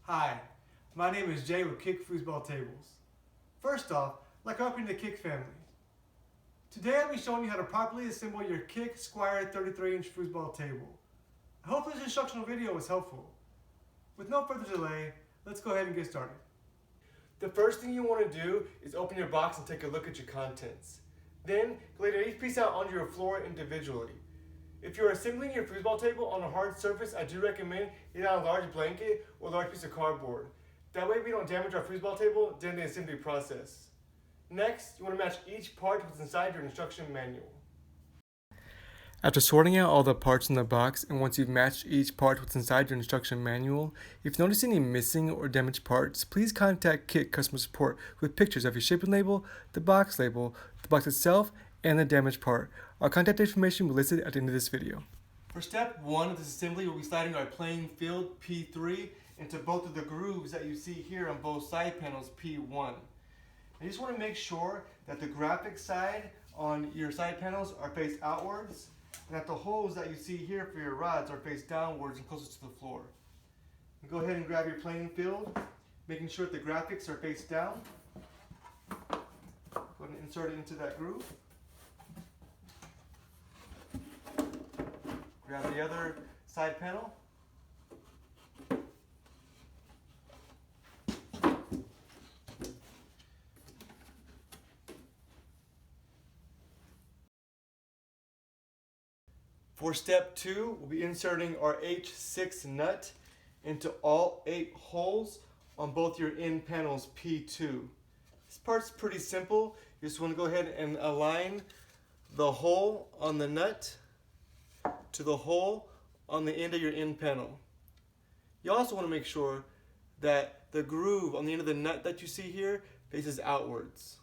Hi, my name is Jay with Kick Foosball Tables. First off, welcome to the Kick family. Today I'll be showing you how to properly assemble your Kick Squire 33-inch foosball table. I hope this instructional video was helpful. With no further delay, let's go ahead and get started. The first thing you want to do is open your box and take a look at your contents. Then, lay each piece out onto your floor individually. If you're assembling your foosball table on a hard surface, I do recommend getting out a large blanket or a large piece of cardboard. That way we don't damage our foosball table during the assembly process. Next, you want to match each part to what's inside your instruction manual. After sorting out all the parts in the box, and once you've matched each part with what's inside your instruction manual, if you notice any missing or damaged parts, please contact Kick customer support with pictures of your shipping label, the box itself, and the damaged part. Our contact information will be listed at the end of this video. For step 1 of this assembly, we'll be sliding our playing field P3 into both of the grooves that you see here on both side panels P1. I just want to make sure that the graphic side on your side panels are faced outwards, and that the holes that you see here for your rods are faced downwards and closer to the floor. Go ahead and grab your playing field, making sure that the graphics are faced down. Go ahead and insert it into that groove. Grab the other side panel. For step 2, we'll be inserting our H6 nut into all 8 holes on both your end panels P2. This part's pretty simple. You just want to go ahead and align the hole on the nut to the hole on the end of your end panel. You also want to make sure that the groove on the end of the nut that you see here faces outwards.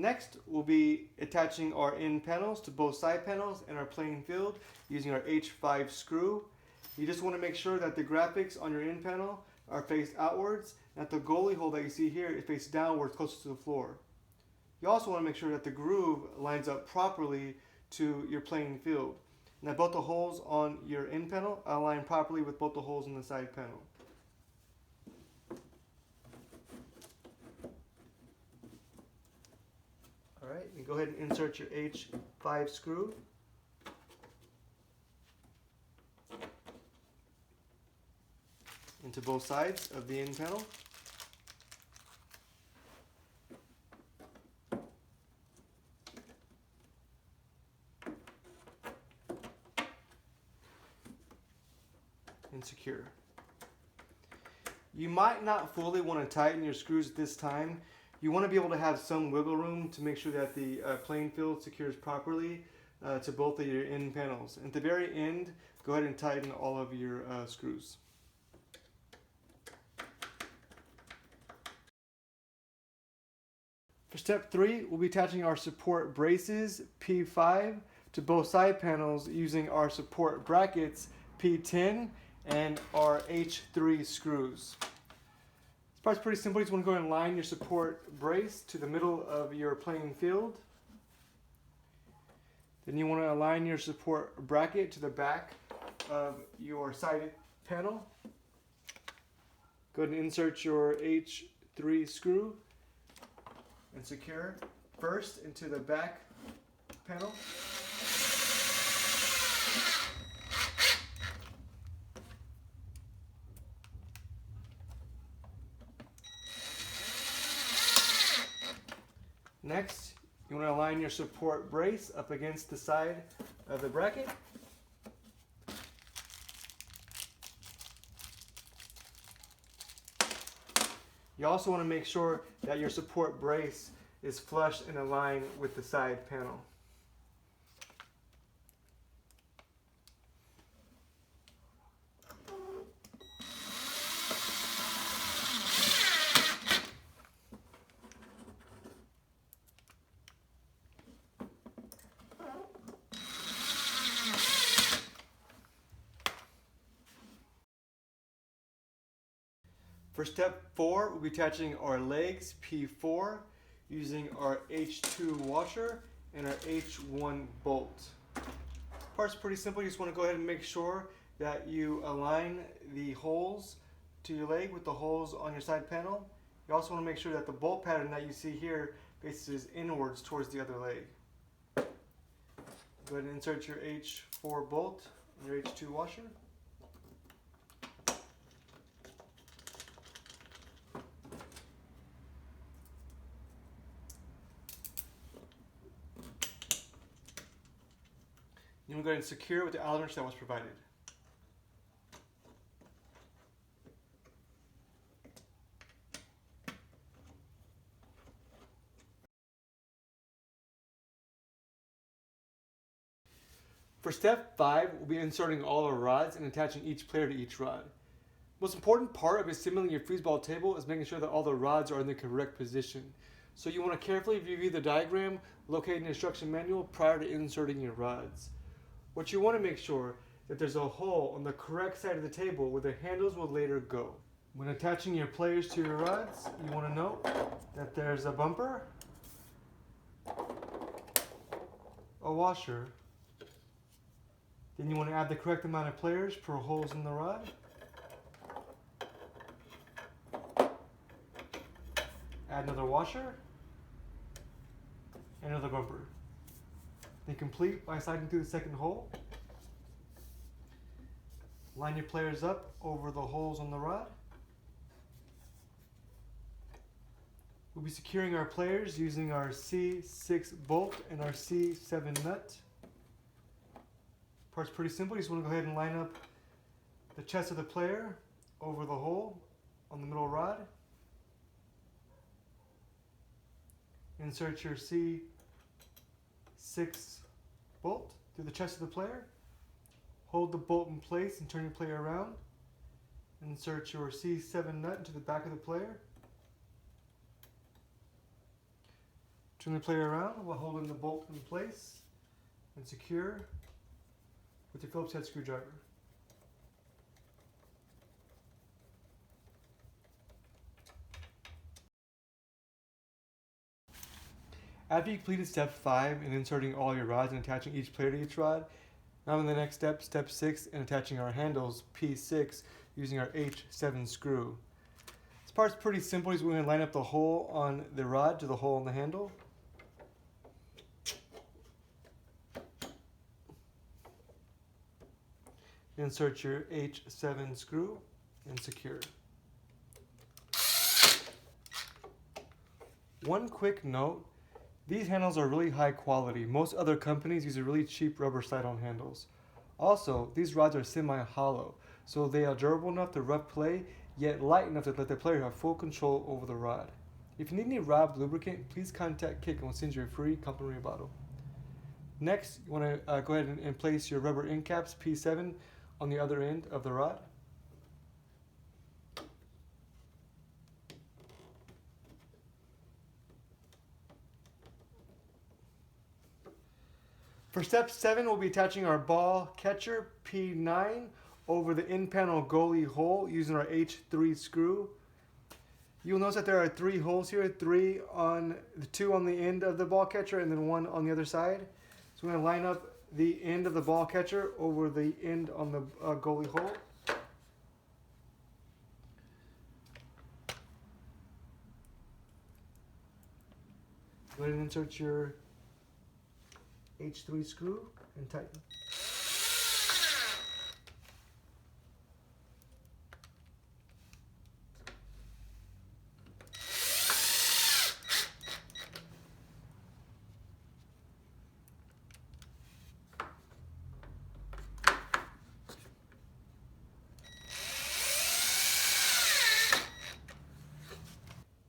Next, we'll be attaching our end panels to both side panels and our playing field using our H5 screw. You just want to make sure that the graphics on your end panel are faced outwards and that the goalie hole that you see here is faced downwards closer to the floor. You also want to make sure that the groove lines up properly to your playing field, and that both the holes on your end panel align properly with both the holes in the side panel. Alright, and go ahead and insert your H5 screw. Into both sides of the end panel. And secure. You might not fully want to tighten your screws at this time. You want to be able to have some wiggle room to make sure that the playing field secures properly to both of your end panels. And at the very end, go ahead and tighten all of your screws. For step 3, we'll be attaching our support braces P5 to both side panels using our support brackets P10 and our H3 screws. This part's pretty simple. You just want to go ahead and line your support brace to the middle of your playing field. Then you want to align your support bracket to the back of your side panel. Go ahead and insert your H3 screw and secure first into the back panel. Next, you want to align your support brace up against the side of the bracket. You also want to make sure that your support brace is flush and aligned with the side panel. For step 4, we'll be attaching our legs P4 using our H2 washer and our H1 bolt. This part's pretty simple. You just want to go ahead and make sure that you align the holes to your leg with the holes on your side panel. You also want to make sure that the bolt pattern that you see here faces inwards towards the other leg. Go ahead and insert your H4 bolt in your H2 washer. You want to go ahead and secure it with the Allen wrench that was provided. For step 5, we'll be inserting all our rods and attaching each player to each rod. The most important part of assembling your foosball table is making sure that all the rods are in the correct position. So you want to carefully review the diagram, locate an instruction manual prior to inserting your rods. What you want to make sure that there's a hole on the correct side of the table where the handles will later go. When attaching your players to your rods, you want to note that there's a bumper, a washer, then you want to add the correct amount of players per holes in the rod. Add another washer, and another bumper. Then complete by sliding through the second hole. Line your players up over the holes on the rod. We'll be securing our players using our C6 bolt and our C7 nut. Part's pretty simple. You just want to go ahead and line up the chest of the player over the hole on the middle rod. Insert your C6 bolt through the chest of the player. Hold the bolt in place and turn your player around. Insert your C7 nut into the back of the player. Turn the player around while holding the bolt in place and secure with your Phillips head screwdriver. After you completed step 5 in inserting all your rods and attaching each player to each rod, now in the next step, step 6, in attaching our handles P6 using our H7 screw. This part's pretty simple. We're going to line up the hole on the rod to the hole on the handle. Insert your H7 screw and secure. One quick note, these handles are really high quality. Most other companies use a really cheap rubber slide-on handles. Also, these rods are semi-hollow, so they are durable enough to rough play, yet light enough to let the player have full control over the rod. If you need any rod lubricant, please contact Kick and we'll send you a free complimentary bottle. Next, you want to go ahead and place your rubber end caps P7 on the other end of the rod. For step 7, we'll be attaching our ball catcher P9 over the end panel goalie hole using our H3 screw. You'll notice that there are 3 holes here, 2 on the end of the ball catcher and then 1 on the other side. So we're going to line up the end of the ball catcher over the end on the goalie hole. Go ahead and insert your H3 screw and tighten.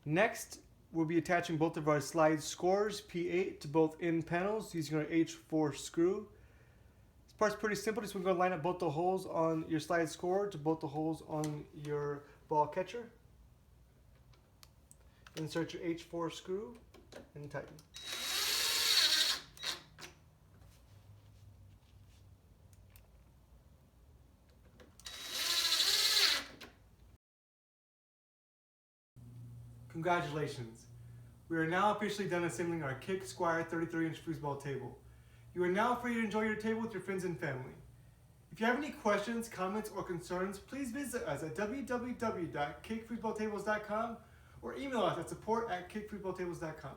Next, we'll be attaching both of our slide scores P8 to both end panels using our H4 screw. This part's pretty simple. Just going to line up both the holes on your slide score to both the holes on your ball catcher. Insert your H4 screw and tighten. Congratulations! We are now officially done assembling our Kick Squire 33-inch foosball table. You are now free to enjoy your table with your friends and family. If you have any questions, comments, or concerns, please visit us at www.kickfoosballtables.com or email us at support@kickfoosballtables.com.